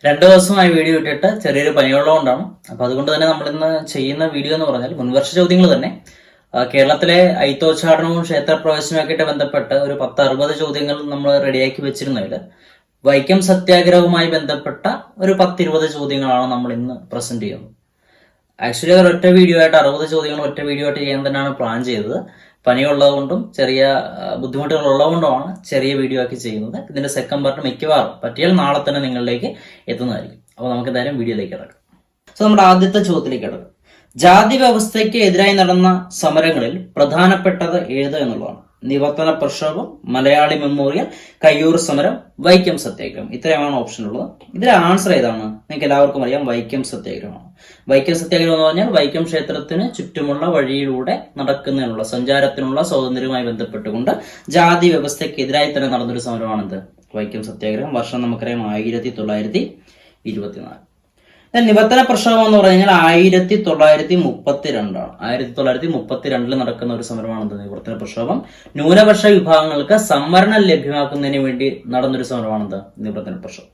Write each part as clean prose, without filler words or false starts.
രണ്ടു ദിവസമായി വീഡിയോ ഇട്ടിട്ട് ചെറിയൊരു പനിയുള്ളതുകൊണ്ടാണ്. അപ്പൊ അതുകൊണ്ട് തന്നെ നമ്മൾ ഇന്ന് ചെയ്യുന്ന വീഡിയോ എന്ന് പറഞ്ഞാൽ മുൻവർഷ ചോദ്യങ്ങൾ തന്നെ കേരളത്തിലെ ഐത്തോച്ചാടനവും ക്ഷേത്രപ്രവേശനവും ഒക്കെ ആയിട്ട് ബന്ധപ്പെട്ട് ഒരു 10-60 ചോദ്യങ്ങൾ നമ്മൾ റെഡിയാക്കി വെച്ചിരുന്നതിൽ വൈക്കം സത്യാഗ്രഹവുമായി ബന്ധപ്പെട്ട ഒരു 10-20 ചോദ്യങ്ങളാണ് നമ്മൾ ഇന്ന് പ്രസന്റ് ചെയ്യുന്നത്. ആക്ച്വലി അത് ഒറ്റ വീഡിയോ ആയിട്ട് 60 ചോദ്യങ്ങൾ ഒറ്റ വീഡിയോ ആയിട്ട് ചെയ്യാൻ തന്നെയാണ് പ്ലാൻ ചെയ്തത്. പനിയുള്ളതുകൊണ്ടും ചെറിയ ബുദ്ധിമുട്ടുകൾ ഉള്ളതുകൊണ്ടുമാണ് ചെറിയ വീഡിയോ ആക്കി ചെയ്യുന്നത്. ഇതിന്റെ സെക്കൻഡ് പാർട്ട് മിക്കവാറും പറ്റിയാൽ നാളെ തന്നെ നിങ്ങളിലേക്ക് എത്തുന്നതായിരിക്കും. അപ്പോൾ നമുക്ക് എന്തായാലും വീഡിയോയിലേക്ക് കിടക്കാം. സോ നമ്മുടെ ആദ്യത്തെ ചോദ്യത്തിലേക്ക് കിടക്കാം. ജാതി വ്യവസ്ഥയ്ക്ക് എതിരായി നടന്ന സമരങ്ങളിൽ പ്രധാനപ്പെട്ടത് ഏത് എന്നുള്ളതാണ്. നിവർത്തന പ്രക്ഷോഭം, മലയാളി മെമ്മോറിയൽ, കയ്യൂർ സമരം, വൈക്കം സത്യാഗ്രഹം. ഇത്രയുമാണ് ഓപ്ഷൻ ഉള്ളത്. ഇതിലെ ആൻസർ ഏതാണ്? നിങ്ങൾക്ക് എല്ലാവർക്കും അറിയാം, വൈക്കം സത്യാഗ്രഹമാണ്. വൈക്കം സത്യാഗ്രഹം എന്ന് പറഞ്ഞാൽ വൈക്കം ക്ഷേത്രത്തിന് ചുറ്റുമുള്ള വഴിയിലൂടെ നടക്കുന്നതിനുള്ള സഞ്ചാരത്തിനുള്ള സ്വാതന്ത്ര്യവുമായി ബന്ധപ്പെട്ടുകൊണ്ട് ജാതി വ്യവസ്ഥയ്ക്കെതിരായി തന്നെ നടന്നൊരു സമരമാണെന്ത്? വൈക്കം സത്യാഗ്രഹം. വർഷം നമുക്കറിയാം 1924. നിവർത്തന പ്രക്ഷോഭം എന്ന് പറഞ്ഞു കഴിഞ്ഞാൽ 1932 ആണ്. 1932 നടക്കുന്ന ഒരു സമരമാണെന്ത്? നിവർത്തന പ്രക്ഷോഭം. ന്യൂനപക്ഷ വിഭാഗങ്ങൾക്ക് സംവരണം ലഭ്യമാക്കുന്നതിന് വേണ്ടി നടന്നൊരു സമരമാണെന്ത്? നിവർത്തന പ്രക്ഷോഭം.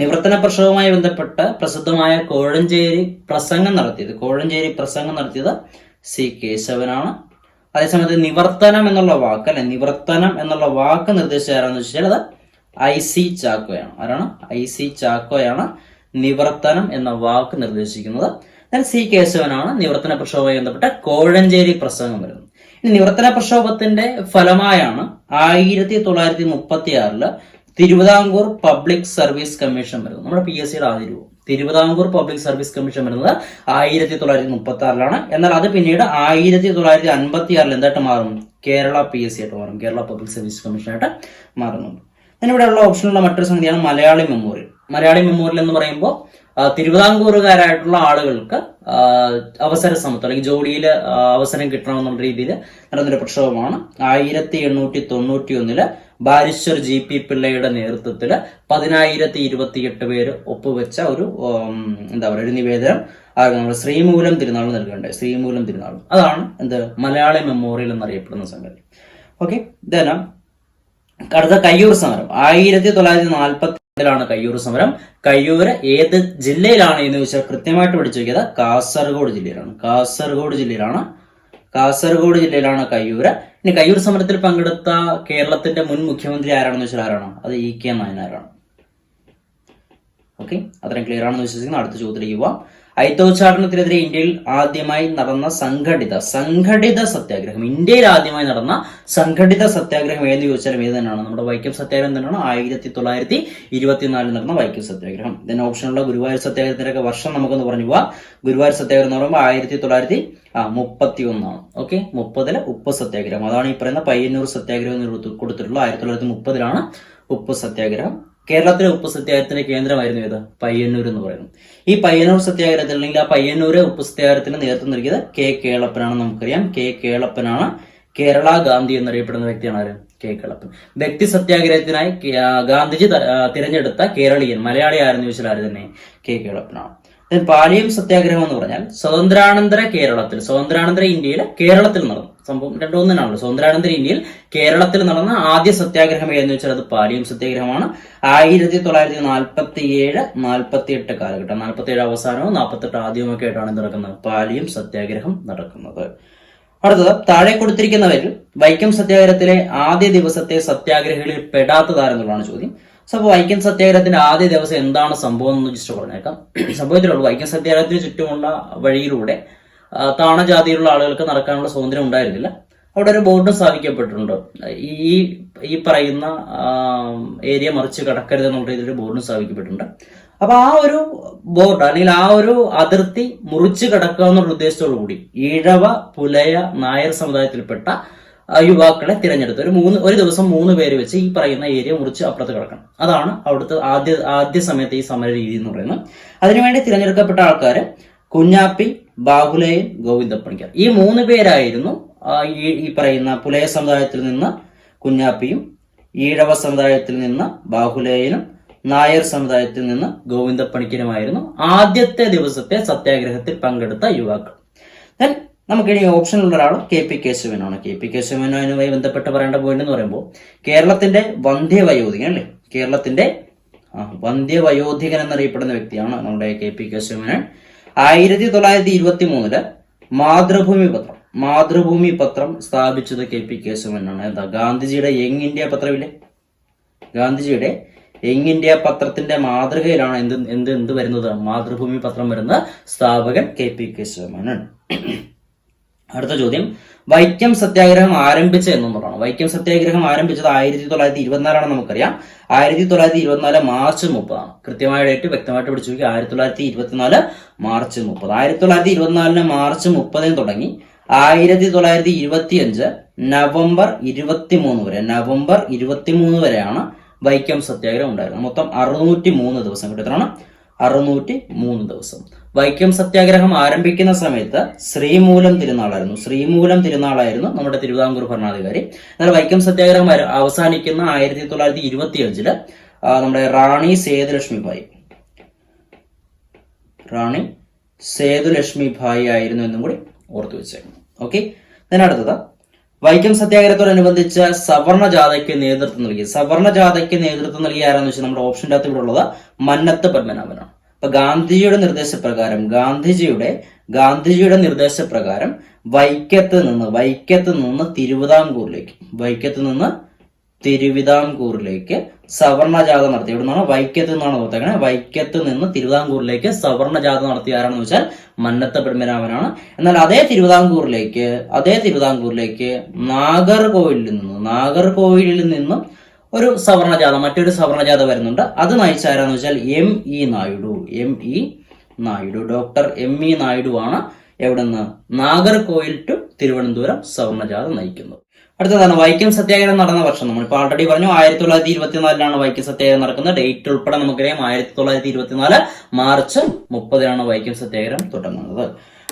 നിവർത്തന പ്രക്ഷോഭവുമായി ബന്ധപ്പെട്ട് പ്രസിദ്ധമായ കോഴഞ്ചേരി പ്രസംഗം നടത്തിയത് സി കേശവനാണ്. അതേസമയത്ത് നിവർത്തനം എന്നുള്ള വാക്ക് നിർദ്ദേശിച്ച ആരാന്ന് വെച്ചാൽ അത് IC ചാക്കോയാണ്. ആരാണ്? IC ചാക്കോയാണ് നിവർത്തനം എന്ന വാക്ക് നിർദ്ദേശിക്കുന്നത്. സി കേശവനാണ് നിവർത്തന പ്രക്ഷോഭവുമായി ബന്ധപ്പെട്ട കോഴഞ്ചേരി പ്രസംഗം വരുന്നത്. ഇനി നിവർത്തന പ്രക്ഷോഭത്തിന്റെ ഫലമായാണ് 1936 തിരുവിതാംകൂർ പബ്ലിക് സർവീസ് കമ്മീഷൻ വരുന്നത്. നമ്മുടെ PSCയുടെ ആദ്യ രൂപം തിരുവിതാംകൂർ പബ്ലിക് സർവീസ് കമ്മീഷൻ വരുന്നത് 1936 എന്നാൽ അത് പിന്നീട് 1956 എന്തായിട്ട് മാറും? കേരള PSC ആയിട്ട് മാറും. കേരള പബ്ലിക് സർവീസ് കമ്മീഷൻ ആയിട്ട് മാറുന്നുണ്ട്. ഇവിടെയുള്ള ഓപ്ഷനുള്ള മറ്റൊരു സംഗതിയാണ് മലയാളി മെമ്മോറിയൽ. മലയാളി മെമ്മോറിയൽ എന്ന് പറയുമ്പോൾ തിരുവിതാംകൂറുകാരായിട്ടുള്ള ആളുകൾക്ക് അവസര സമത്വം അല്ലെങ്കിൽ ജോലിയിൽ അവസരം കിട്ടണമെന്നുള്ള രീതിയിൽ നടന്നൊരു പ്രക്ഷോഭമാണ്. 1891 ബാരിസ്റ്റർ GP പിള്ളയുടെ നേതൃത്വത്തിൽ 10,028 പേര് ഒപ്പുവെച്ച ഒരു ഒരു നിവേദനം നമ്മുടെ ശ്രീമൂലം തിരുനാൾ നൽകേണ്ടത്. ശ്രീമൂലം തിരുനാൾ അതാണ് മലയാളി മെമ്മോറിയൽ എന്നറിയപ്പെടുന്ന സംഗതി. ഓക്കെ, ഇതെല്ലാം അടുത്ത കയ്യൂർ സമരം 1940 കയ്യൂർ സമരം. കയ്യൂര് ഏത് ജില്ലയിലാണ് എന്ന് ചോദിച്ചാൽ കൃത്യമായിട്ട് പഠിച്ചു വയ്ക്കുന്നത് കാസർഗോഡ് ജില്ലയിലാണ് കയ്യൂര്. ഇനി കയ്യൂർ സമരത്തിൽ പങ്കെടുത്ത കേരളത്തിന്റെ മുൻ മുഖ്യമന്ത്രി ആരാണെന്ന് വെച്ചാൽ ആരാണ്? അത് EK നായനാരാണ്. ഓക്കെ, അത്രയും ക്ലിയർ ആണെന്ന് വിശ്വസിക്കുന്നു. അടുത്ത ചോദ്യത്തിലേക്ക് പോവാം. ഐത്തോച്ചാടനത്തിനെതിരെ ഇന്ത്യയിൽ ആദ്യമായി നടന്ന സംഘടിത സത്യാഗ്രഹം. ഇന്ത്യയിൽ ആദ്യമായി നടന്ന സംഘടിത സത്യാഗ്രഹം ഏതെന്ന് ചോദിച്ചാലും ഏത് തന്നെയാണ്? നമ്മുടെ വൈക്കം സത്യാഗ്രഹം തന്നെയാണ്. 1924 നടന്ന വൈക്കം സത്യാഗ്രഹം. ഇതിന് ഓപ്ഷനുള്ള ഗുരുവായൂർ സത്യാഗ്രഹത്തിനൊക്കെ വർഷം നമുക്കൊന്ന് പറഞ്ഞു പോവാം. ഗുരുവായൂർ സത്യാഗ്രഹം എന്ന് പറയുമ്പോൾ 1931. ഓക്കെ, 30 ഉപ്പ് സത്യാഗ്രഹം. അതാണ് ഈ പറയുന്ന പയ്യന്നൂർ സത്യാഗ്രഹം കൊടുത്തിട്ടുള്ളത്. 1930 ഉപ്പ് സത്യാഗ്രഹം. കേരളത്തിലെ ഉപ്പ് സത്യാഗ്രഹത്തിന്റെ കേന്ദ്രമായിരുന്നു ഏത്? പയ്യന്നൂർ എന്ന് പറയുന്നത്. ഈ പയ്യന്നൂർ സത്യാഗ്രഹത്തിൽ അല്ലെങ്കിൽ ആ പയ്യന്നൂര് ഉപ്പ് സത്യാഗ്രഹത്തിന് നേതൃത്വം നൽകിയത് K കേളപ്പനാണെന്ന് നമുക്കറിയാം. K കേളപ്പനാണ് കേരള ഗാന്ധി എന്നറിയപ്പെടുന്ന വ്യക്തിയാണ്. ആര്? K കേളപ്പൻ. വ്യക്തി സത്യാഗ്രഹത്തിനായി ഗാന്ധിജി തിരഞ്ഞെടുത്ത കേരളീയൻ മലയാളി ആരെന്ന് ചോദിച്ചാൽ ആര് തന്നെ? K കേളപ്പനാണ്. പാലിയം സത്യാഗ്രഹം എന്ന് പറഞ്ഞാൽ സ്വാതന്ത്ര്യാനന്തര ഇന്ത്യയിൽ കേരളത്തിൽ നടന്നു സംഭവം. രണ്ടും തന്നെയാണല്ലോ. സ്വാതന്ത്ര്യാനന്തര ഇന്ത്യയിൽ കേരളത്തിൽ നടന്ന ആദ്യ സത്യാഗ്രഹം ഏതെന്ന് വെച്ചാൽ അത് പാലിയം സത്യാഗ്രഹമാണ്. 1947-48 കാലഘട്ടം. 47 അവസാനവും 48 ആദ്യമൊക്കെ ആയിട്ടാണ് നടക്കുന്നത് പാലിയം സത്യാഗ്രഹം നടക്കുന്നത്. അടുത്തത് താഴെ കൊടുത്തിരിക്കുന്നവരിൽ വൈക്കം സത്യാഗ്രഹത്തിലെ ആദ്യ ദിവസത്തെ സത്യാഗ്രഹികളിൽ പെടാത്തതാരെന്നുള്ളതാണ് ചോദ്യം. സോ വൈക്കം സത്യാഗ്രഹത്തിന്റെ ആദ്യ ദിവസം എന്താണ് സംഭവം എന്ന് ജസ്റ്റ് പറഞ്ഞേക്കാം. സംഭവത്തിലുള്ളൂ വൈക്കം സത്യാഗ്രഹത്തിന് ചുറ്റുമുള്ള വഴിയിലൂടെ താണജാതിയിലുള്ള ആളുകൾക്ക് നടക്കാനുള്ള സ്വാതന്ത്ര്യം ഉണ്ടായിരുന്നില്ല. അവിടെ ഒരു ബോർഡ് സ്ഥാപിക്കപ്പെട്ടിട്ടുണ്ട്. ഈ പറയുന്ന ഏരിയ മറിച്ച് കടക്കരുത് എന്നുള്ള രീതിയിൽ ബോർഡും സ്ഥാപിക്കപ്പെട്ടിട്ടുണ്ട്. അപ്പൊ ആ ഒരു ബോർഡ് അല്ലെങ്കിൽ ആ ഒരു അതിർത്തി മുറിച്ച് കടക്കുക എന്നുള്ള ഉദ്ദേശത്തോടു കൂടി ഈഴവ, പുലയ, നായർ സമുദായത്തിൽപ്പെട്ട യുവാക്കളെ തിരഞ്ഞെടുത്ത് ഒരു ദിവസം 3 പേര് വെച്ച് ഈ പറയുന്ന ഏരിയ മുറിച്ച് അപ്പുറത്ത് കിടക്കണം. അതാണ് അവിടുത്തെ ആദ്യ സമയത്ത് ഈ സമര രീതി എന്ന് പറയുന്നത്. അതിനുവേണ്ടി തിരഞ്ഞെടുക്കപ്പെട്ട ആൾക്കാര് കുഞ്ഞാപ്പി, ബാഹുലയൻ, ഗോവിന്ദപ്പണിക്കർ. ഈ 3 പേരായിരുന്നു ഈ പറയുന്ന പുലയ സമുദായത്തിൽ നിന്ന് കുഞ്ഞാപ്പിയും, ഈഴവ സമുദായത്തിൽ നിന്ന് ബാഹുലയനും, നായർ സമുദായത്തിൽ നിന്ന് ഗോവിന്ദപ്പണിക്കരുമായിരുന്നു ആദ്യത്തെ ദിവസത്തെ സത്യാഗ്രഹത്തിൽ പങ്കെടുത്ത യുവാക്കൾ. നമുക്കിനി ഓപ്ഷനുള്ള ഒരാൾ KP കേശവനാണ്. KP കേശവനുമായി ബന്ധപ്പെട്ട് പറയേണ്ട പോയിന്റ് എന്ന് പറയുമ്പോൾ കേരളത്തിന്റെ വന്ധ്യവയോധികൻ അല്ലെ? കേരളത്തിന്റെ വന്ധ്യവയോധികൻ എന്നറിയപ്പെടുന്ന വ്യക്തിയാണ് നമ്മുടെ KP കേശവമേനോൻ. 1923 മാതൃഭൂമി പത്രം സ്ഥാപിച്ചത് KP കേശവമേനോനാണ്. എന്താ ഗാന്ധിജിയുടെ യങ് ഇന്ത്യ പത്രമില്ലേ, ഗാന്ധിജിയുടെ യങ് ഇന്ത്യ പത്രത്തിന്റെ മാതൃകയിലാണ് എന്ത് വരുന്നത്, മാതൃഭൂമി പത്രം വരുന്ന സ്ഥാപകൻ KP കേശവമേനോൻ. അടുത്ത ചോദ്യം, വൈക്കം സത്യാഗ്രഹം ആരംഭിച്ച എന്നുള്ളതാണ്. വൈക്കം സത്യാഗ്രഹം ആരംഭിച്ചത് 1924 നമുക്കറിയാം. 1924 മാർച്ച് 30 കൃത്യമായ ഡേറ്റ് വ്യക്തമായിട്ട് പിടിച്ചു നോക്കി. 1924 മാർച്ച് 30. 1924 മാർച്ച് 30 തുടങ്ങി 1925 നവംബർ 23 വരെയാണ് വൈക്കം സത്യാഗ്രഹം ഉണ്ടായിരുന്നത്. മൊത്തം 603 ദിവസം. കിട്ടുന്നതാണ് 603 ദിവസം. വൈക്കം സത്യാഗ്രഹം ആരംഭിക്കുന്ന സമയത്ത് ശ്രീമൂലം തിരുനാളായിരുന്നു നമ്മുടെ തിരുവിതാംകൂർ ഭരണാധികാരി. എന്നാൽ വൈക്കം സത്യാഗ്രഹം അവസാനിക്കുന്ന 1925 നമ്മുടെ റാണി സേതുലക്ഷ്മിഭായി ആയിരുന്നു എന്നും കൂടി ഓർത്തു വെച്ചേക്കണം. ഓക്കെ. അടുത്തത്, വൈക്കം സത്യാഗ്രഹത്തോടനുബന്ധിച്ച് സവർണ ജാഥയ്ക്ക് നേതൃത്വം നൽകിയ ആരാന്ന് വെച്ചാൽ നമ്മുടെ ഓപ്ഷൻ്റെ അകത്ത് ഇവിടെ ഉള്ളത് മന്നത്ത് പത്മനാഭനാണ്. അപ്പൊ ഗാന്ധിജിയുടെ നിർദ്ദേശപ്രകാരം വൈക്കത്ത് നിന്ന് തിരുവിതാംകൂറിലേക്ക് സവർണ ജാഥ നടത്തി. ഇവിടെ നിന്നാണ് വൈക്കത്ത് നിന്നാണ് ഓർത്തേക്കണേ. വൈക്കത്ത് നിന്ന് തിരുവിതാംകൂറിലേക്ക് സവർണ ജാഥ നടത്തിയ ആരാണെന്ന് വെച്ചാൽ മന്നത്ത് പത്മനാഭനാണ്. എന്നാൽ അതേ തിരുവിതാംകൂറിലേക്ക് നാഗർകോവിലിൽ നിന്നും മറ്റൊരു സവർണ ജാഥ വരുന്നുണ്ട്. അത് നയിച്ച ആരാന്ന് വെച്ചാൽ M.E. Naidu. Doctor M.E. Naidu ആണ് എവിടുന്ന് നാഗർകോവിൽ ടു തിരുവനന്തപുരം സവർണ ജാഥ നയിക്കുന്നത്. അടുത്തതാണ് വൈക്കം സത്യാഗ്രഹം നടന്ന വർഷം. നമ്മളിപ്പോൾ ആൾറെഡി പറഞ്ഞു 1924 വൈക്കം സത്യാഗ്രഹം നടക്കുന്നത്. ഡേറ്റ് ഉൾപ്പെടെ നമുക്കറിയാം. 1924 മാർച്ച് 30 വൈക്കം സത്യാഗ്രഹം തുടങ്ങുന്നത്.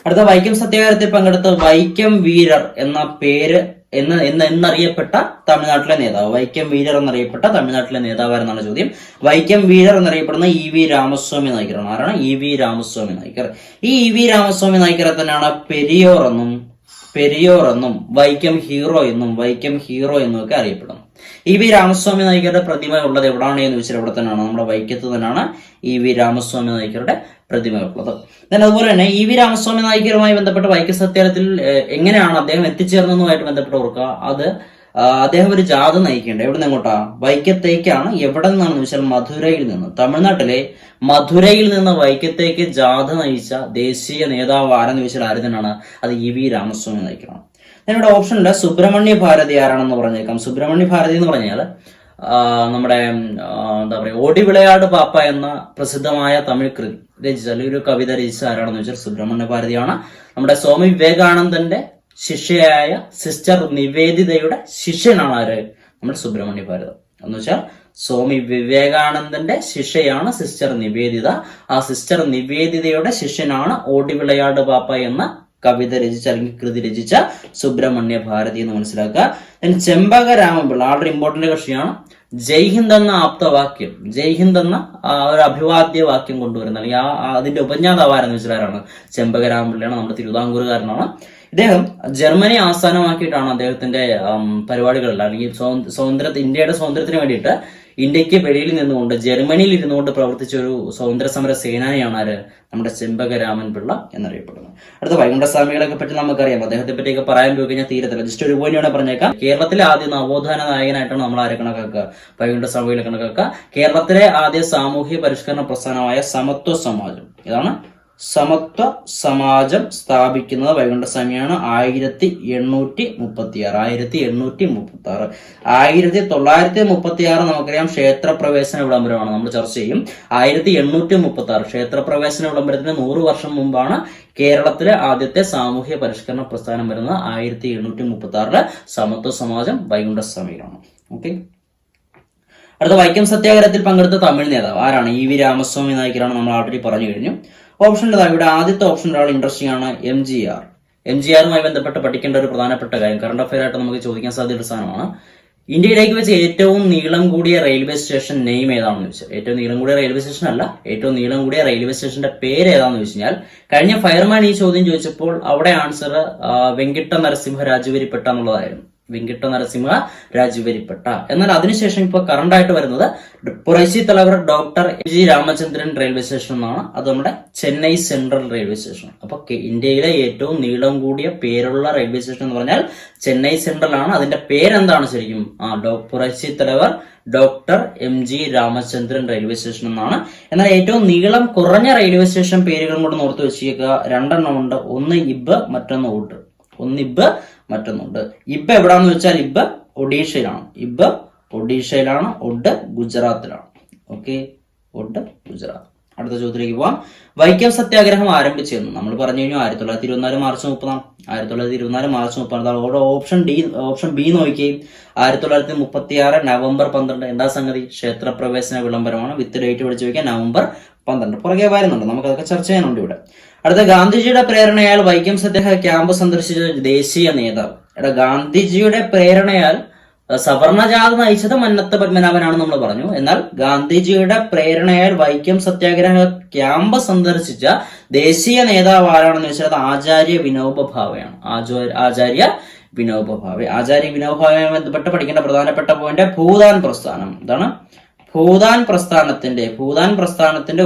അടുത്ത, വൈക്കം സത്യാഗ്രഹത്തിൽ പങ്കെടുത്ത വൈക്കം വീരർ എന്നറിയപ്പെട്ട തമിഴ്നാട്ടിലെ നേതാവ്. വൈക്കം വീരർ എന്നറിയപ്പെട്ട തമിഴ്നാട്ടിലെ നേതാവ് എന്നാണ് ചോദ്യം. വൈക്കം വീരർ എന്നറിയപ്പെടുന്ന E.V. രാമസ്വാമി നായ്ക്കറാണ്. ആരാണ്? E.V. രാമസ്വാമി നായ്ക്കർ. ഈ E.V. രാമസ്വാമി നായ്ക്കറെ തന്നെയാണ് പെരിയോർ എന്നും വൈക്കം ഹീറോ എന്നും ഒക്കെ അറിയപ്പെടുന്നു. E.V. രാമസ്വാമി നായ്ക്കരുടെ പ്രതിമ ഉള്ളത് എവിടെയാണ് എന്ന് വെച്ചാൽ ഇവിടെ തന്നെയാണ്, നമ്മുടെ വൈക്കത്ത് തന്നെയാണ് E.V. രാമസ്വാമി നായ്ക്കരുടെ പ്രതിമ ഉള്ളത്. അതുപോലെ തന്നെ E.V. രാമസ്വാമി നായ്ക്കരുമായി ബന്ധപ്പെട്ട വൈക്കം സത്യാഗ്രഹത്തിൽ എങ്ങനെയാണ് അദ്ദേഹം എത്തിച്ചേർന്നതുമായിട്ട് ബന്ധപ്പെട്ട് ഓർക്കുക. അദ്ദേഹം ഒരു ജാഥ നയിക്കേണ്ടത് എവിടെ നിന്ന് എങ്ങോട്ടാ? വൈക്കത്തേക്കാണ്. എവിടെ നിന്നാണെന്ന് വെച്ചാൽ മധുരയിൽ നിന്ന്, തമിഴ്നാട്ടിലെ മധുരയിൽ നിന്ന് വൈക്കത്തേക്ക് ജാഥ നയിച്ച ദേശീയ നേതാവ് ആരെന്ന് വെച്ചാൽ ആര് തന്നെയാണ്? അത് E.V. രാമസ്വാമി നായ്ക്കറാണ്. ഇവിടെ ഓപ്ഷനിൽ സുബ്രഹ്മണ്യ ഭാരതി ആരാണെന്ന് പറഞ്ഞേക്കാം. സുബ്രഹ്മണ്യ ഭാരതി എന്ന് പറഞ്ഞാൽ നമ്മുടെ ഓടി വിളയാട് പാപ്പ എന്ന പ്രസിദ്ധമായ തമിഴ് കൃതി രചിച്ച അല്ലെങ്കിൽ ഒരു കവിത രചിച്ച ആരാണെന്ന് വെച്ചാൽ സുബ്രഹ്മണ്യ ഭാരതിയാണ്. നമ്മുടെ സ്വാമി വിവേകാനന്ദന്റെ ശിഷ്യയായ സിസ്റ്റർ നിവേദിതയുടെ ശിഷ്യനാണ് ആര്? നമ്മുടെ സുബ്രഹ്മണ്യ ഭാരതി എന്ന് വെച്ചാൽ സ്വാമി വിവേകാനന്ദന്റെ ശിഷ്യയാണ് സിസ്റ്റർ നിവേദിത. ആ സിസ്റ്റർ നിവേദിതയുടെ ശിഷ്യനാണ് ഓടി വിളയാട് പാപ്പ എന്ന കവിത രചിച്ച അല്ലെങ്കിൽ കൃതി രചിച്ച സുബ്രഹ്മണ്യ ഭാരതി എന്ന് മനസ്സിലാക്കുക. ചെമ്പക രാമപിള്ള വളരെ ഇമ്പോർട്ടന്റ് കക്ഷിയാണ്. ജയ്ഹിന്ദ് എന്ന ആപ്തവാക്യം, ജയ്ഹിന്ദ് എന്ന ഒരു അഭിവാദ്യ വാക്യം കൊണ്ടുവരുന്ന അല്ലെങ്കിൽ അതിന്റെ ഉപജ്ഞാതാവാരെന്ന് വെച്ചാൽ ആരാണ്? ചെമ്പക രാമപിള്ളയാണ്. നമ്മുടെ തിരുവിതാംകൂറുകാരനാണ്. ഇദ്ദേഹം ജർമ്മനി ആസ്ഥാനമാക്കിയിട്ടാണ് അദ്ദേഹത്തിന്റെ പരിപാടികളിൽ അല്ലെങ്കിൽ ഇന്ത്യയുടെ സ്വാതന്ത്ര്യത്തിന് വേണ്ടിയിട്ട് ഇന്ത്യക്ക് വെളിയിൽ നിന്നുകൊണ്ട് ജർമ്മനിയിൽ ഇരുന്നുകൊണ്ട് പ്രവർത്തിച്ച ഒരു സ്വാതന്ത്ര്യ സമര സേനാനിയാണ് ആര്? നമ്മുടെ ചെമ്പക രാമൻപിള്ള എന്നറിയപ്പെടുന്നത്. അടുത്ത വൈകുണ്ഠസ്വാമികളെ പറ്റി നമുക്കറിയാം. അദ്ദേഹത്തെ പറ്റിയൊക്കെ പറയാൻ പോയി കഴിഞ്ഞാൽ തീരത്തില്ല. ജസ്റ്റ് ഒരു പോയിന്റ് പറഞ്ഞേക്കാം. കേരളത്തിലെ ആദ്യ നവോത്ഥാന നായകനായിട്ടാണ് നമ്മൾ ആരെ കണക്കാക്കുക? വൈകുണ്ഠസ്വാമികളെ കണക്കാക്കുക. കേരളത്തിലെ ആദ്യ സാമൂഹ്യ പരിഷ്കരണ പ്രസ്ഥാനമായ സമത്വ സമാജം, ഇതാണ് സമത്വ സമാജം സ്ഥാപിക്കുന്നത് വൈകുണ്ഠസ്വാമിയാണ്. 1836. 1936 നമുക്കറിയാം ക്ഷേത്രപ്രവേശന വിളംബരമാണ്, നമ്മൾ ചർച്ച ചെയ്യും. 1836 ക്ഷേത്രപ്രവേശന വിളംബരത്തിന് 100 വർഷം മുമ്പാണ് കേരളത്തിലെ ആദ്യത്തെ സാമൂഹ്യ പരിഷ്കരണ പ്രസ്ഥാനം വരുന്നത്. 1836 സമത്വ സമാജം വൈകുണ്ഠസ്വാമികളാണ്. ഓക്കെ. അടുത്ത, വൈക്കം സത്യാഗ്രഹത്തിൽ പങ്കെടുത്ത തമിഴ് നേതാവ് ആരാണ്? E.V. രാമസ്വാമി നായ്ക്കറാണ്. നമ്മൾ ആൾറെഡി പറഞ്ഞു കഴിഞ്ഞു. ഓപ്ഷനിൽ ഇവിടെ ആദ്യത്തെ ഓപ്ഷൻ ഒരാൾ ഇൻട്രസ്റ്റിംഗ് ആണ്, MGR-ുമായി ബന്ധപ്പെട്ട് പഠിക്കേണ്ട ഒരു പ്രധാനപ്പെട്ട കാര്യം, കറണ്ട് അഫയർ ആയിട്ട് നമുക്ക് ചോദിക്കാൻ സാധ്യതയുള്ള സാധനമാണ്. ഇന്ത്യയിലേക്ക് വെച്ച് ഏറ്റവും നീളം കൂടിയ റെയിൽവേ സ്റ്റേഷൻ നെയിം ഏതാണെന്ന് ചോദിച്ചാൽ, ഏറ്റവും നീളം കൂടിയ റെയിൽവേ സ്റ്റേഷൻ അല്ല, ഏറ്റവും നീളം കൂടിയ റെയിൽവേ സ്റ്റേഷന്റെ പേര് ഏതാണെന്ന് ചോദിച്ചു കഴിഞ്ഞാൽ, കഴിഞ്ഞ ഫയർമാൻ ഈ ചോദ്യം ചോദിച്ചപ്പോൾ അവിടെ ആൻസർ വെങ്കിട്ട നരസിംഹ രാജുവരിപ്പെട്ട എന്നുള്ളതായിരുന്നു. വെങ്കിട്ട നരസിംഹ രാജുവരിപ്പെട്ട. എന്നാൽ അതിനുശേഷം ഇപ്പൊ കറണ്ട് ആയിട്ട് വരുന്നത് Puratchi Thalaivar doctor M G Ramachandran railway station എന്നാണ്. അത് നമ്മുടെ ചെന്നൈ സെൻട്രൽ റെയിൽവേ സ്റ്റേഷൻ. അപ്പൊ ഇന്ത്യയിലെ ഏറ്റവും നീളം കൂടിയ പേരുള്ള റെയിൽവേ സ്റ്റേഷൻ എന്ന് പറഞ്ഞാൽ ചെന്നൈ സെൻട്രൽ ആണ്. അതിന്റെ പേരെന്താണ് ശരിക്കും? Puratchi Thalaivar doctor M G Ramachandran railway station എന്നാണ്. എന്നാൽ ഏറ്റവും നീളം കുറഞ്ഞ റെയിൽവേ സ്റ്റേഷൻ പേരുകളും കൂടെ ഓർത്ത് വെച്ചേക്കുക. രണ്ടെണ്ണം ഉണ്ട്. ഒന്ന് ഇബ്, മറ്റൊന്ന് ഉഡ്. ഒന്ന് ഇബ്, മറ്റൊന്നുണ്ട്. ഇബ് എവിടാന്ന് വെച്ചാൽ ഇബ് ഒഡീഷയിലാണ്. ഇബ് ഒഡീഷയിലാണ്. ഉഡ് ഗുജറാത്തിലാണ്. ഓക്കെ, ഉഡ് ഗുജറാത്ത്. അടുത്ത ചോദ്യത്തിലേക്ക് പോവാം. വൈക്കം സത്യാഗ്രഹം ആരംഭിച്ചെന്ന് നമ്മൾ പറഞ്ഞു കഴിഞ്ഞു 1924 മാർച്ച് 30. 1924 മാർച്ച് 30. അവിടെ ഓപ്ഷൻ ബി നോക്കുകയും 1936 നവംബർ 12. എന്താ സംഗതി? ക്ഷേത്രപ്രവേശന വിളംബരമാണ്. വിത്ത് ഡേറ്റ് പഠിച്ചു വയ്ക്കാൻ നവംബർ 12. പുറകെ വരുന്നുണ്ട്, നമുക്കതൊക്കെ ചർച്ച ചെയ്യാനുണ്ട് ഇവിടെ. അടുത്ത ഗാന്ധിജിയുടെ പ്രേരണയാൽ വൈക്കം സത്യാഗ്രഹ ക്യാമ്പ് സന്ദർശിച്ച ദേശീയ നേതാവ്. ഗാന്ധിജിയുടെ പ്രേരണയാൽ സവർണജാഥ നയിച്ചത് മന്നത്ത് പത്മനാഭനാണ് നമ്മൾ പറഞ്ഞു. എന്നാൽ ഗാന്ധിജിയുടെ പ്രേരണയാൽ വൈക്കം സത്യാഗ്രഹ ക്യാമ്പ് സന്ദർശിച്ച ദേശീയ നേതാവ് ആരാണെന്ന് വെച്ചാൽ അത് ആചാര്യ വിനോബ ഭാവെയാണ്. ആചാര്യ വിനോബ ഭാവെ. ആചാര്യ വിനോബ ഭാവയുമായി ബന്ധപ്പെട്ട് പഠിക്കേണ്ട പ്രധാനപ്പെട്ട പോയിന്റ് ഭൂദാൻ പ്രസ്ഥാനം. എന്താണ്? ഭൂദാൻ പ്രസ്ഥാനത്തിന്റെ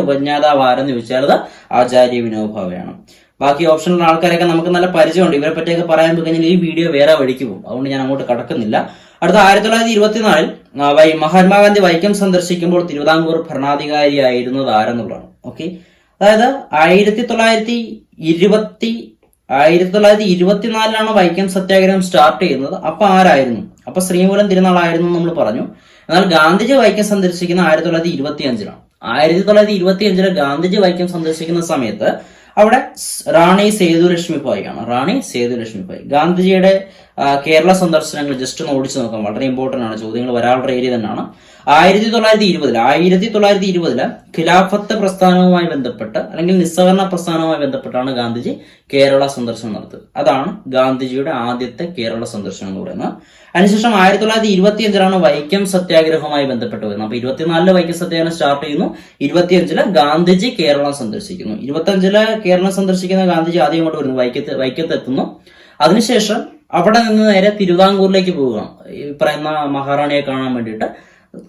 ഉപജ്ഞാതാവ് ആരെന്ന് ചോദിച്ചാൽ അത് ആചാര്യ വിനോബ ഭാവെയാണ്. ബാക്കി ഓപ്ഷനിലുള്ള ആൾക്കാരൊക്കെ നമുക്ക് നല്ല പരിചയമുണ്ട്. ഇവരെ പറ്റിയൊക്കെ പറയാൻ പോയി കഴിഞ്ഞാൽ ഈ വീഡിയോ വേറെ വഴിക്ക് പോകും. അതുകൊണ്ട് ഞാൻ അങ്ങോട്ട് കടക്കുന്നില്ല. അടുത്ത 1924 മഹാത്മാഗാന്ധി വൈക്കം സന്ദർശിക്കുമ്പോൾ തിരുവിതാംകൂർ ഭരണാധികാരിയായിരുന്നത് ആരെന്നുള്ളതാണ്. ഓക്കെ, അതായത് 1924 വൈക്കം സത്യാഗ്രഹം സ്റ്റാർട്ട് ചെയ്യുന്നത്. അപ്പൊ ആരായിരുന്നു? അപ്പൊ ശ്രീമൂലം തിരുനാളായിരുന്നു നമ്മൾ പറഞ്ഞു. എന്നാൽ ഗാന്ധിജി വൈക്കം സന്ദർശിക്കുന്ന 1925. 1925 ഗാന്ധിജി വൈക്കം സന്ദർശിക്കുന്ന സമയത്ത് അവിടെ റാണി സേതുലക്ഷ്മിഭായി ആണ്. റാണി സേതുലക്ഷ്മിഭായി. ഗാന്ധിജിയുടെ കേരള സന്ദർശനങ്ങൾ ജസ്റ്റ് ഒന്ന് ഓടിച്ചു നോക്കാം. വളരെ ഇമ്പോർട്ടന്റ് ആണ്. ചോദ്യങ്ങൾ വരാനുള്ള ഏരിയ തന്നെയാണ്. 1920 ഖിലാഫത്ത് പ്രസ്ഥാനവുമായി ബന്ധപ്പെട്ട് അല്ലെങ്കിൽ നിസ്സഹകരണ പ്രസ്ഥാനവുമായി ബന്ധപ്പെട്ടാണ് ഗാന്ധിജി കേരള സന്ദർശനം നടത്തുന്നത്. അതാണ് ഗാന്ധിജിയുടെ ആദ്യത്തെ കേരള സന്ദർശനം എന്ന് പറയുന്നത്. അതിനുശേഷം 1925 വൈക്കം സത്യാഗ്രഹവുമായി ബന്ധപ്പെട്ട് വരുന്നത്. അപ്പൊ 24 വൈക്കം സത്യാഗ്രഹം സ്റ്റാർട്ട് ചെയ്യുന്നു. 25 ഗാന്ധിജി കേരളം സന്ദർശിക്കുന്നു. 25 കേരളം സന്ദർശിക്കുന്ന ഗാന്ധിജി ആദ്യം ഇങ്ങോട്ട് വരുന്നു, വൈക്കത്ത് എത്തുന്നു. അതിനുശേഷം അവിടെ നിന്ന് നേരെ തിരുവിതാംകൂറിലേക്ക് പോവുകയാണ്. ഈ പറയുന്ന മഹാറാണിയെ കാണാൻ വേണ്ടിയിട്ട്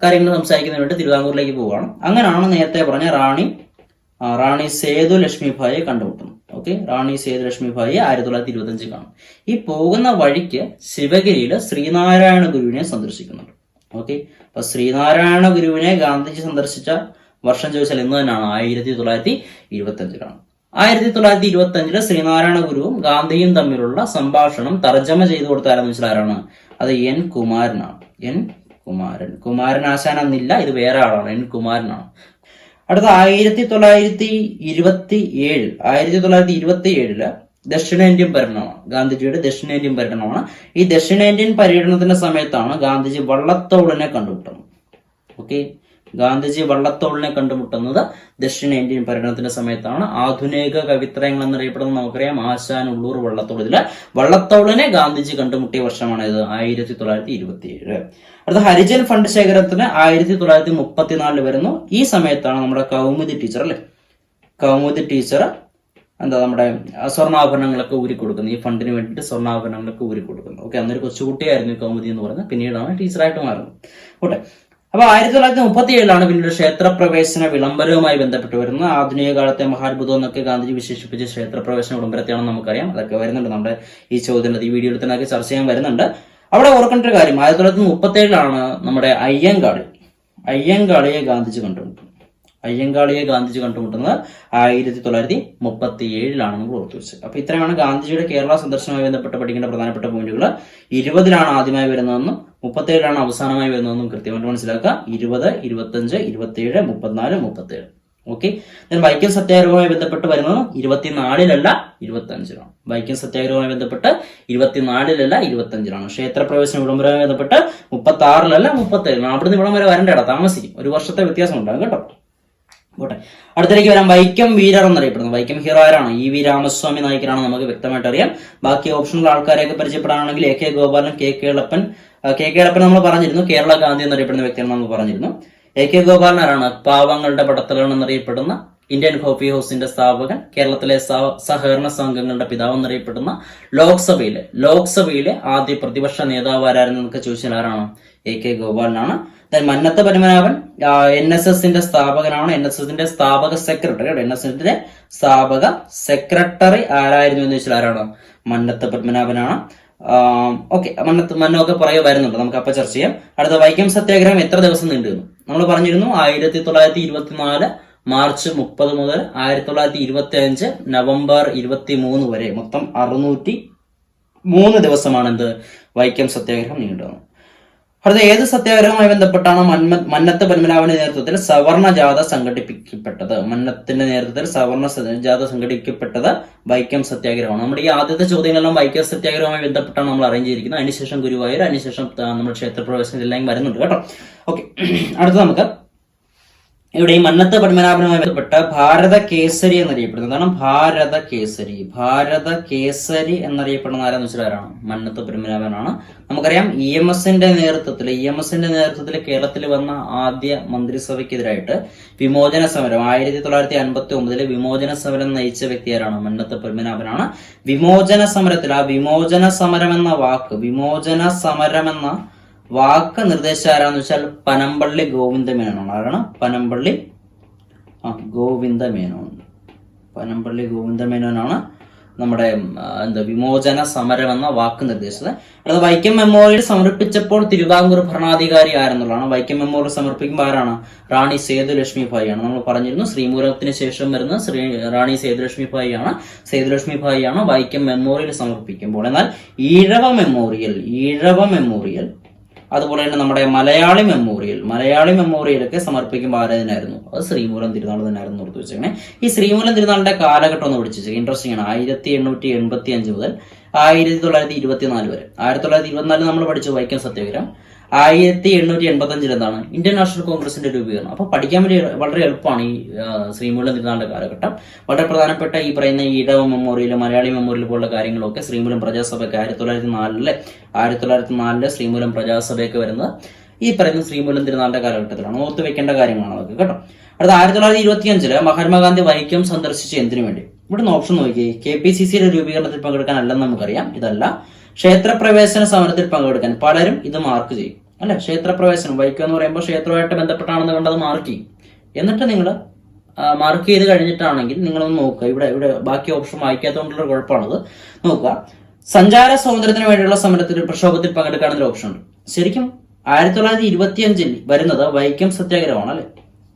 കാര്യങ്ങൾ സംസാരിക്കുന്നതിന് വേണ്ടി തിരുവിതാംകൂറിലേക്ക് പോവുകയാണ്. അങ്ങനെയാണ് നേരത്തെ പറഞ്ഞ റാണി സേതുലക്ഷ്മിഭായിയെ കണ്ടുമുട്ടുന്നു. ഓക്കെ, റാണി സേതുലക്ഷ്മിഭായി 1925 കാണും. ഈ പോകുന്ന വഴിക്ക് ശിവഗിരിയിൽ ശ്രീനാരായണ ഗുരുവിനെ സന്ദർശിക്കുന്നുണ്ട്. ഓക്കെ, അപ്പൊ ശ്രീനാരായണ ഗുരുവിനെ ഗാന്ധിജി സന്ദർശിച്ച വർഷം ചോദിച്ചാൽ ഇന്ന് തന്നെയാണ് 1925. 1925 ശ്രീനാരായണ ഗുരുവും ഗാന്ധിയും തമ്മിലുള്ള സംഭാഷണം തർജ്ജമ ചെയ്തു കൊടുത്ത ആരെന്ന് വെച്ചാൽ ആരാണ്? അത് എൻ കുമാരനാണ്. കുമാരൻ ആശാൻ എന്നില്ല, ഇത് വേറെ ആളാണ്. എൻ കുമാരനാണ്. അടുത്ത 1927 ദക്ഷിണേന്ത്യൻ പര്യടനമാണ്. ഗാന്ധിജിയുടെ ദക്ഷിണേന്ത്യൻ പര്യടനമാണ്. ഈ ദക്ഷിണേന്ത്യൻ പര്യടനത്തിന്റെ സമയത്താണ് ഗാന്ധിജി വള്ളത്തോളിനെ കണ്ടുമുട്ടുന്നത്. ഓക്കെ, ഗാന്ധിജി വള്ളത്തോളിനെ കണ്ടുമുട്ടുന്നത് ദക്ഷിണേന്ത്യൻ പര്യടനത്തിന്റെ സമയത്താണ്. ആധുനിക കവിത്രയങ്ങൾ എന്നറിയപ്പെടുന്നത് നമുക്കറിയാം. ആശാൻ, ഉള്ളൂർ, വള്ളത്തോൾ. ഇതില് വള്ളത്തോളിനെ ഗാന്ധിജി കണ്ടുമുട്ടിയ വർഷമാണ് ഇത് 1927. അടുത്ത ഹരിജൻ ഫണ്ട് ശേഖരത്തിന് 1934 വരുന്നു. ഈ സമയത്താണ് നമ്മുടെ കൗമുദി ടീച്ചർ നമ്മുടെ സ്വർണ്ണാഭരണങ്ങളൊക്കെ ഊരിക്കൊടുക്കുന്നത്. ഈ ഫണ്ടിന് വേണ്ടിയിട്ട് സ്വർണ്ണാഭരണങ്ങളൊക്കെ ഊരിക്കൊടുക്കുന്നു. ഓക്കെ, അന്നൊരു കൊച്ചുകുട്ടിയായിരുന്നു കൗമുദി എന്ന് പറയുന്നത്. പിന്നീടാണ് ടീച്ചറായിട്ട് മാറുന്നത്. ഓട്ടെ, അപ്പൊ 1937 പിന്നീട് ക്ഷേത്രപ്രവേശന വിളംബരവുമായി ബന്ധപ്പെട്ട് വരുന്നത്. ആധുനിക കാലത്തെ മഹാത്ഭുതം എന്നൊക്കെ ഗാന്ധിജി വിശേഷിപ്പിച്ച ക്ഷേത്രപ്രവേശന വിളംബരത്തെയാണെന്ന് നമുക്കറിയാം. അതൊക്കെ വരുന്നുണ്ട് നമ്മുടെ ഈ ചോദ്യത്തിൽ, ഈ വീഡിയോയിൽ തന്നെ ചർച്ച ചെയ്യാൻ വരുന്നുണ്ട്. അവിടെ ഓർക്കേണ്ട ഒരു കാര്യം, 1937 നമ്മുടെ അയ്യങ്കാളിയെ ഗാന്ധിജി കണ്ടുമുട്ടുന്നത്. 1937 നമ്മൾ ഓർത്തു വെച്ചത്. അപ്പൊ ഇത്രയാണ് ഗാന്ധിജിയുടെ കേരള സന്ദർശനവുമായി ബന്ധപ്പെട്ട് പഠിക്കേണ്ട പ്രധാനപ്പെട്ട പോയിന്റുകൾ. 20 ആദ്യമായി വരുന്നതെന്നും 37 അവസാനമായി വരുന്നതെന്നും കൃത്യമായിട്ട് മനസ്സിലാക്കുക. 20, 25, 27, 34, 37. ഓക്കെ, വൈക്കം സത്യാഗ്രഹവുമായി ബന്ധപ്പെട്ട് വരുന്നത് 24 25. വൈക്കം സത്യാഗ്രഹവുമായി ബന്ധപ്പെട്ട് 24 25. ക്ഷേത്രപ്രവേശന വിളംബരവുമായി ബന്ധപ്പെട്ട് 36 37. അവിടുന്ന് ഇവിടം വരെ വരണ്ടേടാ, താമസിക്കും. ഒരു വർഷത്തെ വ്യത്യാസം ഉണ്ടാകും കേട്ടോ. ഓട്ടെ, അടുത്തേക്ക് വരാം. വൈക്കം വീരർ എന്നറിയപ്പെടുന്നത്. വൈക്കം ഹീറോ ആരാണ്? EV രാമസ്വാമി നായ്ക്കരാണ്. നമുക്ക് വ്യക്തമായിട്ട് അറിയാം. ബാക്കി ഓപ്ഷണൽ ആൾക്കാരെയൊക്കെ പരിചയപ്പെടാണെങ്കിൽ AK ഗോപാലൻ, KK എളപ്പൻ നമ്മൾ പറഞ്ഞിരുന്നു. കേരള ഗാന്ധി എന്നറിയപ്പെടുന്ന വ്യക്തിയാണ് നമ്മൾ പറഞ്ഞിരുന്നു. AK ഗോപാലൻ ആരാണ്? പാവങ്ങളുടെ പടത്തലാണ് എന്നറിയപ്പെടുന്ന ഇന്ത്യൻ കോഫി ഹൗസിന്റെ സ്ഥാപകൻ, കേരളത്തിലെ സഹകരണ സംഘങ്ങളുടെ പിതാവ് എന്നറിയപ്പെടുന്ന ലോക്സഭയിലെ ആദ്യ പ്രതിപക്ഷ നേതാവ് ആരായിരുന്നു എന്നൊക്കെ ചോദിച്ചാൽ ആരാണ്? AK ഗോപാലനാണ്. മന്നത്ത് പത്മനാഭൻ NSSന്റെ സ്ഥാപകനാണ്. NSSന്റെ സ്ഥാപക സെക്രട്ടറി, NSSന്റെ സ്ഥാപക സെക്രട്ടറി ആരായിരുന്നു എന്ന് ചോദിച്ചാൽ ആരാണ്? മന്നത്ത് പത്മനാഭനാണ്. ഓക്കെ, മന്നൊക്കെ പുറകെ വരുന്നുണ്ട്, നമുക്ക് അപ്പൊ ചർച്ച ചെയ്യാം. അടുത്ത, വൈക്കം സത്യാഗ്രഹം എത്ര ദിവസം നീണ്ടുനിന്നു? നമ്മൾ പറഞ്ഞിരുന്നു 1924 മാർച്ച് 30 മുതൽ 1925 നവംബർ 23 വരെ മൊത്തം 603 ദിവസമാണ് എന്ത് വൈക്കം സത്യാഗ്രഹം നീണ്ടുവന്നത്. അടുത്ത, ഏത് സത്യാഗ്രഹവുമായി ബന്ധപ്പെട്ടാണ് മന്നത്ത് പത്മനാഭന്റെ നേതൃത്വത്തിൽ സവർണ ജാഥ സംഘടിപ്പിക്കപ്പെട്ടത്? മന്നത്തിന്റെ നേതൃത്വത്തിൽ സവർണ ജാഥ സംഘടിപ്പിക്കപ്പെട്ടത് വൈക്കം സത്യാഗ്രഹമാണ്. നമ്മുടെ ഈ ആദ്യത്തെ ചോദ്യങ്ങളെല്ലാം വൈക്കം സത്യാഗ്രഹവുമായി ബന്ധപ്പെട്ടാണ് നമ്മൾ അറേഞ്ച് ചെയ്തിരിക്കുന്നത്. അതിനുശേഷം ഗുരുവായൂർ, അതിനുശേഷം നമ്മുടെ ക്ഷേത്രപ്രവേശനം എല്ലാം വരുന്നുണ്ട് കേട്ടോ. ഓക്കെ, അടുത്ത നമുക്ക് ഇവിടെ ഈ മന്നത്ത് പത്മനാഭനുമായി ബന്ധപ്പെട്ട ഭാരത കേസരി എന്നറിയപ്പെടുന്നതാണ്. ഭാരത കേസരി എന്നറിയപ്പെടുന്ന ആരാന്ന് വെച്ചാൽ ആരാണ്? മന്നത്ത് പത്മനാഭനാണ്. നമുക്കറിയാം EMSന്റെ നേതൃത്വത്തിൽ കേരളത്തിൽ വന്ന ആദ്യ മന്ത്രിസഭയ്ക്കെതിരായിട്ട് വിമോചന സമരം 1959 വിമോചന സമരം നയിച്ച വ്യക്തി ആരാണ്? മന്നത്ത് പത്മനാഭനാണ്. വിമോചന സമരം എന്ന വാക്ക് നിർദ്ദേശിച്ച ആരാന്ന് വെച്ചാൽ പനമ്പള്ളി ഗോവിന്ദ മേനോനാണ്. ആരാണ്? പനമ്പള്ളി ഗോവിന്ദ മേനോനാണ് നമ്മുടെ വിമോചന സമരം എന്ന വാക്ക് നിർദ്ദേശിച്ചത്. അത് വൈക്കം മെമ്മോറിയൽ സമർപ്പിച്ചപ്പോൾ തിരുവിതാംകൂർ ഭരണാധികാരി ആരെന്നുള്ളതാണ്. വൈക്കം മെമ്മോറിയൽ സമർപ്പിക്കുമ്പോൾ ആരാണ്? റാണി സേതുലക്ഷ്മി ഭായി ആണ്. നമ്മൾ പറഞ്ഞിരുന്നു ശ്രീമൂലത്തിന് ശേഷം വരുന്ന റാണി സേതുലക്ഷ്മി ഭായി ആണ് വൈക്കം മെമ്മോറിയൽ സമർപ്പിക്കുമ്പോൾ. എന്നാൽ ഈഴവ മെമ്മോറിയൽ അതുപോലെ തന്നെ നമ്മുടെ മലയാളി മെമ്മോറിയലൊക്കെ സമർപ്പിക്കുമ്പോൾ ആരായിരുന്നു? അത് ശ്രീമൂലം തിരുനാൾ തന്നെയായിരുന്നു. ഓർത്ത് വെച്ചേക്കണേ. ഈ ശ്രീമൂലം തിരുനാളിന്റെ കാലഘട്ടം ഒന്ന് പഠിച്ചു വെച്ചേക്കാം, ഇൻട്രസ്റ്റിംഗ് ആണ്. 1885 മുതൽ 1924 വരെ. 1924 നമ്മൾ പഠിച്ചു വൈക്കം സത്യാഗ്രഹം. 1885 എന്താണ്? ഇന്ത്യൻ നാഷണൽ കോൺഗ്രസിന്റെ രൂപീകരണം. അപ്പൊ പഠിക്കാൻ വേണ്ടി വളരെ എളുപ്പമാണ് ഈ ശ്രീമൂലം തിരുനാളിന്റെ കാലഘട്ടം. വളരെ പ്രധാനപ്പെട്ട ഈ പറയുന്ന ഈഴവ മെമ്മോറിയൽ, മലയാളി മെമ്മോറിയൽ പോലുള്ള കാര്യങ്ങളൊക്കെ ശ്രീമൂലം പ്രജാസഭയ്ക്ക് 1904 ശ്രീമൂലം പ്രജാസഭയൊക്കെ വരുന്നത് ഈ പറയുന്ന ശ്രീമൂലം തിരുനാളിന്റെ കാലഘട്ടത്തിലാണ്. ഓർത്ത് വെക്കേണ്ട കാര്യങ്ങളാണ് അതൊക്കെ കേട്ടോ. അടുത്ത 1925 മഹാത്മാഗാന്ധി വൈക്കം സന്ദർശിച്ച എന്തിനു വേണ്ടി? ഇവിടുന്ന് ഓപ്ഷൻ നോക്കി. KPCCയുടെ രൂപീകരണത്തിൽ പങ്കെടുക്കാൻ അല്ലെന്ന് നമുക്കറിയാം. ഇതല്ല. ക്ഷേത്രപ്രവേശന സമരത്തിൽ പങ്കെടുക്കാൻ. പലരും ഇത് മാർക്ക് ചെയ്യും അല്ലെ? ക്ഷേത്രപ്രവേശനം, വൈക്കം എന്ന് പറയുമ്പോൾ ക്ഷേത്രമായിട്ട് ബന്ധപ്പെട്ടാണെന്ന് കണ്ടത് മാർക്ക് ചെയ്യും. എന്നിട്ട് നിങ്ങൾ മാർക്ക് ചെയ്ത് കഴിഞ്ഞിട്ടാണെങ്കിൽ നിങ്ങളൊന്ന് നോക്കുക. ഇവിടെ ബാക്കി ഓപ്ഷൻ വായിക്കാത്തതുകൊണ്ടുള്ള കുഴപ്പമാണത്. നോക്കുക, സഞ്ചാര സ്വാതന്ത്ര്യത്തിന് വേണ്ടിയുള്ള പ്രക്ഷോഭത്തിൽ പങ്കെടുക്കാനുള്ള ഓപ്ഷൻ ഉണ്ട്. ശരിക്കും 1925 വരുന്നത് വൈക്കം സത്യാഗ്രഹമാണ് അല്ലെ?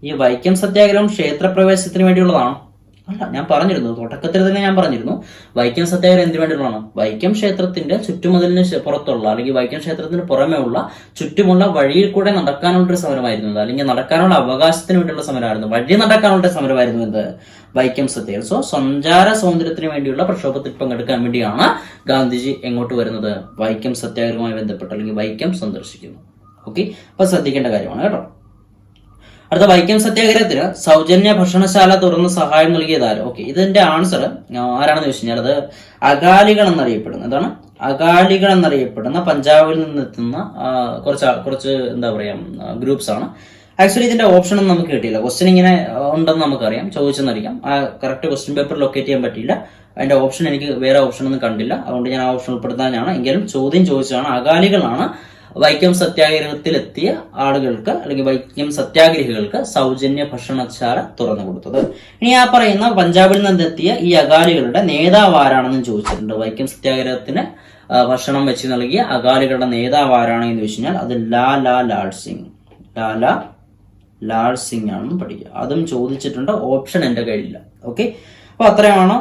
ഈ വൈക്കം സത്യാഗ്രഹം ക്ഷേത്രപ്രവേശനത്തിന് വേണ്ടിയുള്ളതാണ് അല്ല. ഞാൻ പറഞ്ഞിരുന്നു, തുടക്കത്തിൽ തന്നെ ഞാൻ പറഞ്ഞിരുന്നു, വൈക്കം സത്യാഗ്രഹം എന്തിനു വേണ്ടിയുള്ളതാണ്? വൈക്കം ക്ഷേത്രത്തിന്റെ ചുറ്റുമതിലിന് പുറത്തുള്ള അല്ലെങ്കിൽ വൈക്കം ക്ഷേത്രത്തിന് പുറമേ ഉള്ള ചുറ്റുമുള്ള വഴിയിൽ കൂടെ നടക്കാനുള്ളൊരു സമരമായിരുന്നു, അല്ലെങ്കിൽ നടക്കാനുള്ള അവകാശത്തിന് വേണ്ടിയുള്ള സമരമായിരുന്നു, വഴി നടക്കാനുള്ള സമരമായിരുന്നു എന്ത്? വൈക്കം സത്യാഗ്രഹം. സോ സഞ്ചാര സ്വാതന്ത്ര്യത്തിന് വേണ്ടിയുള്ള പ്രക്ഷോഭത്തിൽ പങ്കെടുക്കാൻ വേണ്ടിയാണ് ഗാന്ധിജി എങ്ങോട്ട് വരുന്നത്? വൈക്കം സത്യാഗ്രഹവുമായി ബന്ധപ്പെട്ട് അല്ലെങ്കിൽ വൈക്കം സന്ദർശിക്കുന്നു. ഓക്കെ, അപ്പൊ ശ്രദ്ധിക്കേണ്ട കാര്യമാണ് കേട്ടോ. അടുത്ത, വൈക്കം സത്യാഗ്രഹത്തിന് സൗജന്യ ഭക്ഷണശാല തുറന്ന് സഹായം നൽകിയതാരോ? ഓക്കെ, ഇതിന്റെ ആൻസർ ആരാണെന്ന് ചോദിച്ചു കഴിഞ്ഞാൽ അത് അകാലികൾ എന്നറിയപ്പെടുന്ന പഞ്ചാബിൽ നിന്നെത്തുന്ന കുറച്ച് എന്താ പറയാ ഗ്രൂപ്പ്സ് ആണ്. ആക്ച്വലി ഇതിന്റെ ഓപ്ഷൻ ഒന്നും നമുക്ക് കിട്ടിയില്ല. ക്വസ്റ്റ്യൻ ഇങ്ങനെ ഉണ്ടെന്ന് നമുക്കറിയാം, ചോദിച്ചെന്നറിയാം. ആ കറക്റ്റ് ക്വസ്റ്റ്യൻ പേപ്പർ ലൊക്കേറ്റ് ചെയ്യാൻ പറ്റിയില്ല. അതിന്റെ ഓപ്ഷൻ എനിക്ക് വേറെ ഓപ്ഷൻ ഒന്നും കണ്ടില്ല, അതുകൊണ്ട് ഞാൻ ആ ഓപ്ഷൻ ഉൾപ്പെടുത്താനാണ്. എങ്കിലും ചോദ്യം ചോദിച്ചതാണ്. അകാലികളാണ് വൈക്കം സത്യാഗ്രഹത്തിലെത്തിയ ആളുകൾക്ക് അല്ലെങ്കിൽ വൈക്കം സത്യാഗ്രഹികൾക്ക് സൗജന്യ ഭക്ഷണശാല തുറന്നു കൊടുത്തത്. ഇനി ആ പറയുന്ന പഞ്ചാബിൽ നിന്നെത്തിയ ഈ അകാലികളുടെ നേതാവ് ആരാണെന്നും ചോദിച്ചിട്ടുണ്ട്. വൈക്കം സത്യാഗ്രഹത്തിന് ഭക്ഷണം വെച്ച് നൽകിയ അകാലികളുടെ നേതാവ് ആരാണെന്ന് ചോദിച്ചു കഴിഞ്ഞാൽ അത് ലാൽ സിംഗ് ആണെന്ന് പഠിക്കുക. അതും ചോദിച്ചിട്ടുണ്ട്, ഓപ്ഷൻ എന്റെ കയ്യിലില്ല. ഓക്കെ, അപ്പൊ അത്രയാണ്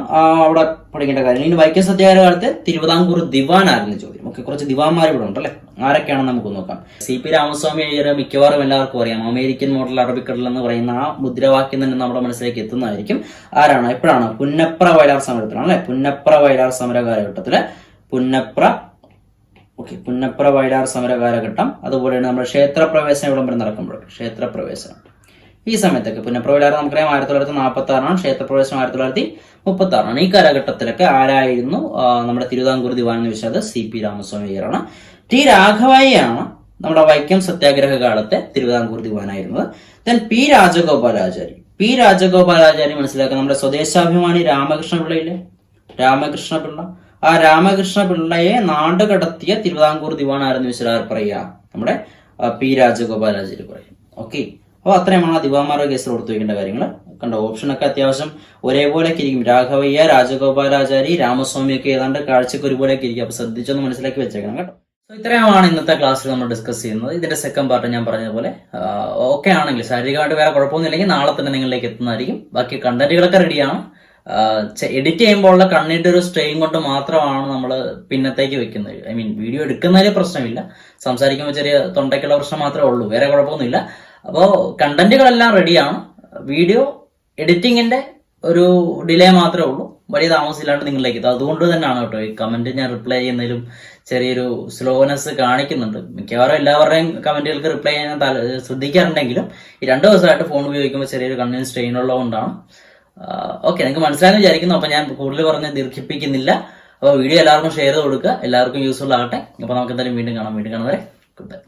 അവിടെ പഠിക്കേണ്ട കാര്യം. ഇനി വൈക്കം സത്യാഗ്രഹ കാലത്ത് തിരുവിതാംകൂർ ദിവാൻ ആരെന്ന് ചോദ്യം. ഓക്കെ, കുറച്ച് ദിവാന്മാർ ഇവിടെ ഉണ്ടല്ലേ, ആരൊക്കെയാണെന്ന് നമുക്ക് നോക്കാം. CP രാമസ്വാമി അയ്യർ മിക്കവാറും എല്ലാവർക്കും അറിയാം. അമേരിക്കൻ മോഡൽ അറബിക്കടൽ എന്ന് പറയുന്ന ആ മുദ്രാവാക്യം തന്നെ നമ്മുടെ മനസ്സിലേക്ക് എത്തുന്നതായിരിക്കും. ആരാണ്? എപ്പോഴാണ്? പുന്നപ്ര വയലാർ സമരത്തിലാണ് അല്ലെ? പുന്നപ്ര വയലാർ സമര കാലഘട്ടത്തില് പുന്നപ്ര വയലാർ സമര കാലഘട്ടം. അതുപോലെ തന്നെ നമ്മുടെ ക്ഷേത്രപ്രവേശന വിളംബരം നടക്കുമ്പോൾ ക്ഷേത്രപ്രവേശനം ഈ സമയത്തൊക്കെ പുന്നപ്ര വയലാർ നമുക്കറിയാം 1946 ക്ഷേത്രപ്രവേശനം 1936. ഈ കാലഘട്ടത്തിലൊക്കെ ആരായിരുന്നു നമ്മുടെ തിരുവിതാംകൂർ ദിവാൻ എന്ന് വെച്ചാൽ CP രാമസ്വാമി അയ്യറാണ്. T രാഘവയ്യാണ് നമ്മുടെ വൈക്കം സത്യാഗ്രഹ കാലത്തെ തിരുവിതാംകൂർ ദിവാനായിരുന്നത്. Then P Rajagopalachari. P Rajagopalachari മനസ്സിലാക്കുക നമ്മുടെ സ്വദേശാഭിമാനി രാമകൃഷ്ണ പിള്ളയില്ലേ, രാമകൃഷ്ണ പിള്ള, ആ രാമകൃഷ്ണ പിള്ളയെ നാട് കടത്തിയ തിരുവിതാംകൂർ ദിവാൻ ആരെന്ന് വെച്ചാൽ പറയാ നമ്മുടെ പി രാജഗോപാലാചാരി പറയും. ഓക്കെ, അപ്പൊ അത്രയുമാണ് ദിവാൻമാരുടെ കേസിൽ കൊടുത്തു വെക്കേണ്ട കാര്യങ്ങൾ. കണ്ടോ, ഓപ്ഷനൊക്കെ അത്യാവശ്യം ഒരേപോലെയൊക്കെ ഇരിക്കും. രാഘവയ്യ, രാജഗോപാലാചാരി, രാമസ്വാമിയൊക്കെ ഏതാണ്ട് കാഴ്ചക്ക് ഒരുപോലെയൊക്കെ ഇരിക്കും. അപ്പൊ ശ്രദ്ധിച്ചൊന്ന് മനസ്സിലാക്കി വെച്ചേക്കണം കേട്ടോ. സോ ഇത്രയുമാണ് ഇന്നത്തെ ക്ലാസ്സിൽ നമ്മൾ ഡിസ്കസ് ചെയ്യുന്നത്. ഇതിന്റെ സെക്കൻഡ് പാർട്ട് ഞാൻ പറഞ്ഞതുപോലെ ഓക്കെ ആണെങ്കിൽ, ശാരീരികമായിട്ട് വേറെ കുഴപ്പമൊന്നും ഇല്ലെങ്കിൽ നാളെ തന്നെ നിങ്ങളിലേക്ക് എത്തുന്നതായിരിക്കും. ബാക്കി കണ്ടന്റുകളൊക്കെ റെഡിയാണ്. എഡിറ്റ് ചെയ്യുമ്പോൾ ഉള്ള കണ്ണിന്റെ ഒരു സ്ട്രെയിൻ കൊണ്ട് മാത്രമാണ് നമ്മൾ പിന്നത്തേക്ക് വെക്കുന്നത്. ഐ മീൻ വീഡിയോ എടുക്കുന്നതിൽ പ്രശ്നമില്ല, സംസാരിക്കുമ്പോൾ ചെറിയ തൊണ്ടയ്ക്കുള്ള പ്രശ്നം മാത്രമേ ഉള്ളൂ, വേറെ കുഴപ്പമൊന്നുമില്ല. അപ്പോൾ കണ്ടന്റുകളെല്ലാം റെഡിയാണ്. വീഡിയോ എഡിറ്റിങ്ങിന്റെ ഒരു ഡിലേ മാത്രമേ ഉള്ളൂ, വലിയ താമസമില്ലാണ്ട് നിങ്ങളിലേക്ക് എത്തും. അതുകൊണ്ട് തന്നെയാണ് കേട്ടോ ഈ കമന്റ് ഞാൻ റിപ്ലൈ ചെയ്യുന്നതിലും ചെറിയൊരു സ്ലോനെസ് കാണിക്കുന്നുണ്ട്. മിക്കവാറും എല്ലാവരുടെയും കമന്റുകൾക്ക് റിപ്ലൈ ചെയ്യാൻ ശ്രദ്ധിക്കാറുണ്ടെങ്കിലും ഈ 2 ദിവസമായിട്ട് ഫോൺ ഉപയോഗിക്കുമ്പോൾ ചെറിയൊരു കണ്ണിന് സ്ട്രെയിൻ ഉള്ളതുകൊണ്ടാണ്. ഓക്കെ, നിങ്ങൾക്ക് മനസ്സിലായെന്ന് വിചാരിക്കുന്നു. അപ്പൊ ഞാൻ കൂടുതൽ പറഞ്ഞ് ദീർഘിപ്പിക്കുന്നില്ല. അപ്പോൾ വീഡിയോ എല്ലാവർക്കും ഷെയർ ചെയ്ത് കൊടുക്കുക, എല്ലാവർക്കും യൂസ്ഫുൾ ആകട്ടെ. അപ്പൊ നമുക്ക് എന്തായാലും വീണ്ടും കാണാം. വീണ്ടും കാണുന്നവരെ ഗുഡ് ബൈ.